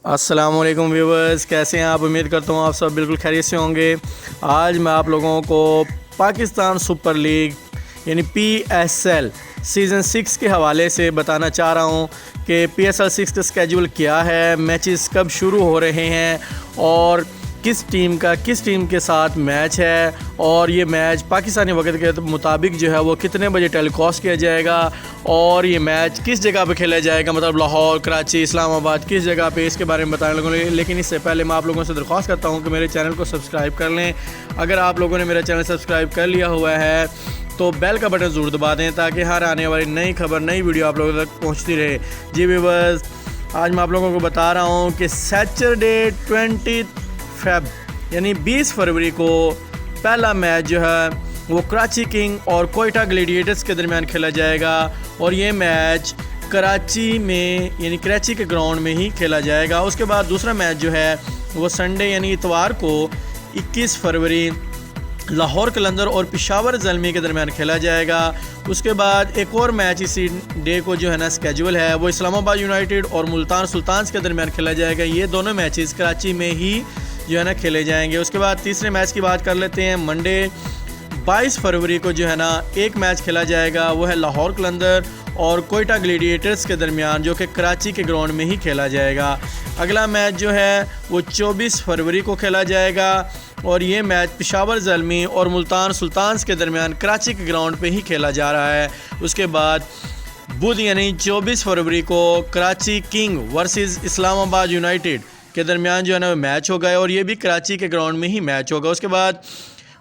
अस्सलामुअलैकुम व्यूवर्स, कैसे हैं आप। उम्मीद करता हूँ आप सब बिल्कुल खैरियत से होंगे। आज मैं आप लोगों को पाकिस्तान सुपर लीग यानी PSL सीज़न 6 के हवाले से बताना चाह रहा हूँ कि PSL 6 का स्केड्यूल क्या है, मैचेस कब शुरू हो रहे हैं और किस टीम के साथ मैच है, और ये मैच पाकिस्तानी वक्त के मुताबिक जो है वो कितने बजे टेलीकास्ट किया जाएगा और ये मैच किस जगह पे खेला जाएगा, मतलब लाहौर, कराची, इस्लामाबाद, किस जगह पे, इसके बारे में बताने लगूँगा। लेकिन इससे पहले मैं आप लोगों से दरख्वास्त करता हूँ कि मेरे चैनल को सब्सक्राइब कर लें। अगर आप लोगों ने मेरा चैनल सब्सक्राइब कर लिया हुआ है तो बेल का बटन ज़रूर दबा दें ताकि हर आने वाली नई खबर, नई वीडियो आप लोगों तक पहुँचती रहे। जी व्यूअर्स, आज मैं आप लोगों को बता रहा हूँ कि सैटरडे 20 फेब यानी 20 फरवरी को पहला मैच जो है वो कराची किंग और कोयटा ग्लैडिएटर्स के दरमियान खेला जाएगा, और ये मैच कराची में यानी कराची के ग्राउंड में ही खेला जाएगा। उसके बाद दूसरा मैच जो है वो संडे यानी इतवार को 21 फरवरी लाहौर कलंदर और पेशावर ज़ल्मी के दरमियान खेला जाएगा। उसके बाद एक और मैच इसी डे को जो है ना स्केड्यूल है वो इस्लामाबाद यूनाइटेड और मुल्तान सुल्तान्स के दरमियान खेला जाएगा। ये दोनों मैचेस कराची में ही जो है ना खेले जाएंगे। उसके बाद तीसरे मैच की बात कर लेते हैं। मंडे 22 फरवरी को जो है ना एक मैच खेला जाएगा, वो है लाहौर कलंदर और कोयटा ग्लैडिएटर्स के दरमियान, जो कि कराची के ग्राउंड में ही खेला जाएगा। अगला मैच जो है वो 24 फरवरी को खेला जाएगा और ये मैच पेशावर ज़ल्मी और मुल्तान सुल्तान्स के दरमियान कराची के ग्राउंड पे ही खेला जा रहा है। उसके बाद बुध यानी 24 फरवरी को Karachi king versus Islamabad United के दरमियान जो है ना मैच होगा और ये भी कराची के ग्राउंड में ही मैच होगा। उसके बाद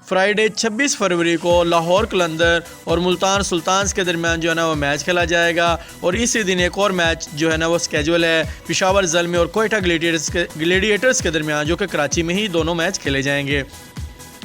फ्राइडे 26 फरवरी को लाहौर कलंदर और मुल्तान सुल्तान्स के दरमियान जो है ना वो मैच खेला जाएगा, और इसी दिन एक और मैच जो है ना वो स्केड्यूल है पेशावर ज़ल्मी और कोयटा ग्लैडिएटर्स के दरमियान, जो कि कराची में ही दोनों मैच खेले जाएंगे।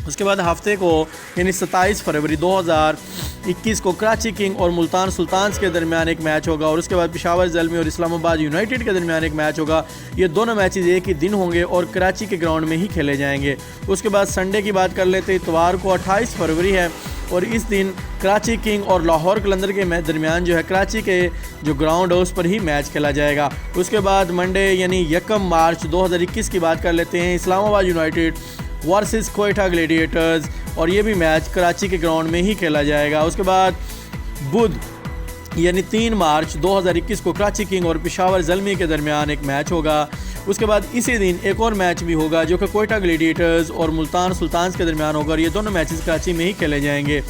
उसके बाद हफ्ते को यानी 27 फरवरी 2021 को कराची किंग और मुल्तान सुल्तान्स के दरमियान एक मैच होगा, और उसके बाद पेशावर ज़ल्मी और इस्लामाबाद यूनाइटेड के दरमियान एक मैच होगा। ये दोनों मैचेस एक ही दिन होंगे और कराची के ग्राउंड में ही खेले जाएंगे। उसके बाद संडे की बात कर लेते हैं। इतवार को 28 फरवरी है और इस दिन कराची किंग और लाहौर कलंदर के दरमियान जो है कराची के जो ग्राउंड है उस पर ही मैच खेला जाएगा। उसके बाद मंडे यानी 1 मार्च 2021 की बात कर लेते हैं। Islamabad United versus Quetta Gladiators, और ये भी मैच कराची के ग्राउंड में ही खेला जाएगा। उसके बाद बुध यानी 3 मार्च 2021 को कराची किंग और पेशावर ज़ल्मी के दरमियान एक मैच होगा। उसके बाद इसी दिन एक और मैच भी होगा जो कि कोयटा ग्लैडिएटर्स और मुल्तान सुल्तान्स के दरमियान होगा, और ये दोनों मैचेस कराची में ही खेले जाएंगे।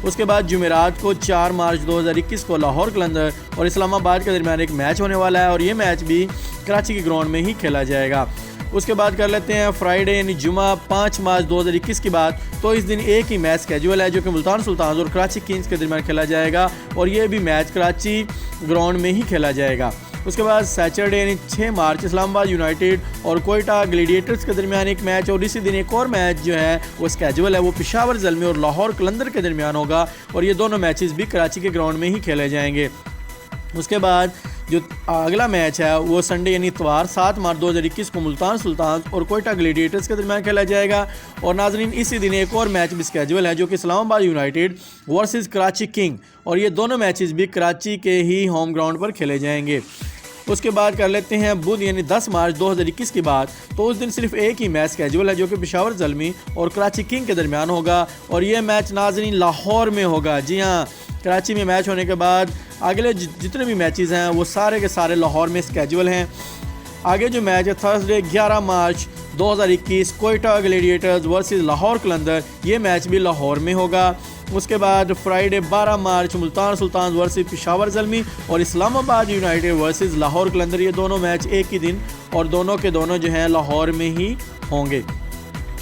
उसके बाद जुमेरात को 4 मार्च 2021 को लाहौर कलंदर और इस्लामाबाद के दरमियान एक मैच होने वाला है, और ये मैच भी कराची के ग्राउंड में ही खेला जाएगा। उसके बाद कर लेते हैं फ्राइडे यानी जुमा 5 मार्च 2021 की बात। तो इस दिन एक ही मैच स्केड्यूल है जो कि मुल्तान सुल्तान्स और कराची किंग्स के दरमियान खेला जाएगा, और ये भी मैच कराची ग्राउंड में ही खेला जाएगा। उसके बाद सैटरडे यानी 6 मार्च इस्लामाबाद यूनाइटेड और कोयटा ग्लैडिएटर्स के दरमियान एक मैच, और इसी दिन एक और मैच जो है वो स्केड्यूल है वो पेशावर ज़ल्मी और लाहौर कलंदर के दरमियान होगा, और ये दोनों मैचेस भी कराची के ग्राउंड में ही खेले जाएंगे। उसके बाद जो अगला मैच है वो संडे यानी इतवार 7 मार्च 2021 को मुल्तान सुल्तान्स और कोयटा ग्लैडिएटर्स के दरमियान खेला जाएगा। और नाजरीन, इसी दिन एक और मैच भी स्केड्यूल है जो कि Islamabad United versus Karachi King, और ये दोनों मैचेस भी कराची के ही होम ग्राउंड पर खेले जाएंगे। उसके बाद कर लेते हैं बुध यानी 10 मार्च 2021 की बात। तो उस दिन सिर्फ एक ही मैच स्केड्यूल है जो कि पेशावर ज़ल्मी और कराची किंग के दरमियान होगा, और ये मैच नाजरीन लाहौर में होगा। जी हाँ, कराची में मैच होने के बाद अगले जितने भी मैचेस हैं वो सारे के सारे लाहौर में स्केड्यूल हैं। आगे जो मैच है थर्सडे 11 मार्च 2021 कोयटा ग्लैडिएटर्स वर्सेस लाहौर कलंदर, ये मैच भी लाहौर में होगा। उसके बाद फ्राइडे 12 मार्च मुल्तान सुल्तान वर्सेस पेशावर ज़ल्मी और इस्लामाबाद यूनाइटेड वर्सेस लाहौर कलंदर, ये दोनों मैच एक ही दिन और दोनों के दोनों जो हैं लाहौर में ही होंगे।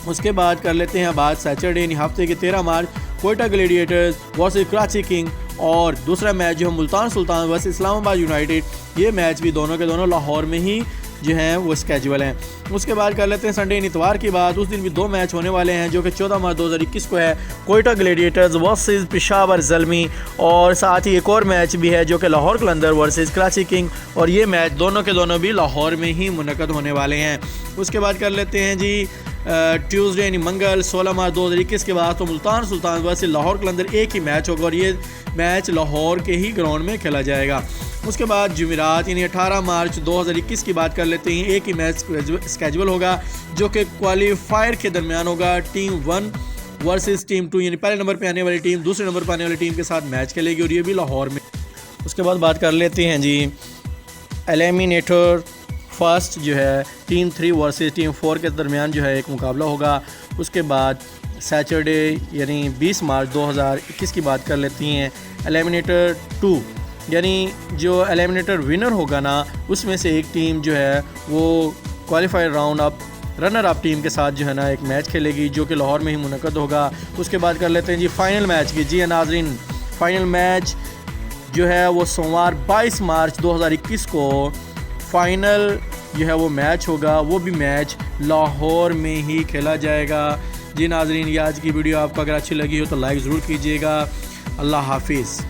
उसके बाद कर लेते हैं बात सैटरडे यानी हफ्ते के 13 मार्च Quetta Gladiators versus Karachi King, और दूसरा मैच जो है मुल्तान सुल्तान वर्सेस इस्लामाबाद यूनाइटेड, ये मैच भी दोनों के दोनों लाहौर में ही जो हैं वो स्केड्यूल हैं। उसके बाद कर लेते हैं संडे इतवार की बात। उस दिन भी 2 मैच होने वाले हैं जो कि 14 मार्च 2021 को है कोयटा ग्लैडिएटर्स वर्सेस पेशावर ज़ल्मी, और साथ ही एक और मैच भी है जो कि लाहौर कलंदर वर्सेस कराची किंग, और ये मैच दोनों के दोनों भी लाहौर में ही मुनक़द होने वाले हैं। उसके बाद कर लेते हैं जी ट्यूसडे यानी मंगल 16 मार्च 2021 के बाद तो मुल्तान सुल्तान वर्सेस लाहौर कलंदर एक ही मैच होगा, और ये मैच लाहौर के ही ग्राउंड में खेला जाएगा। उसके बाद जुमेरात यानी 18 मार्च 2021 की बात कर लेते हैं। एक ही मैच स्केजुअल होगा जो कि क्वालिफायर के दरमियान होगा। टीम 1 वर्सेस टीम 2 यानी पहले नंबर पे आने वाली टीम दूसरे नंबर पे आने वाली टीम के साथ मैच खेलेगी और ये भी लाहौर में। उसके बाद बात कर लेते हैं जी एलिमिनेटर फर्स्ट जो है टीम 3 वर्सेस टीम 4 के दरमियान जो है एक मुकाबला होगा। उसके बाद सैटरडे यानी 20 मार्च 2021 की बात कर लेती हैं। एलिमिनेटर 2 यानी जो एलिमिनेटर विनर होगा ना उसमें से एक टीम जो है वो qualifier round up runner up team के साथ जो है ना एक मैच खेलेगी जो कि लाहौर में ही मुनक़द होगा। उसके बाद कर लेते हैं जी फाइनल मैच की। जी नाज़रीन, फाइनल मैच जो है वो सोमवार 22 मार्च 2021 को फाइनल जो है वो मैच होगा। वो भी मैच लाहौर में ही खेला जाएगा। जी नाज़रीन, ये आज की वीडियो आपको अगर अच्छी लगी हो तो लाइक ज़रूर कीजिएगा। अल्लाह हाफिज़।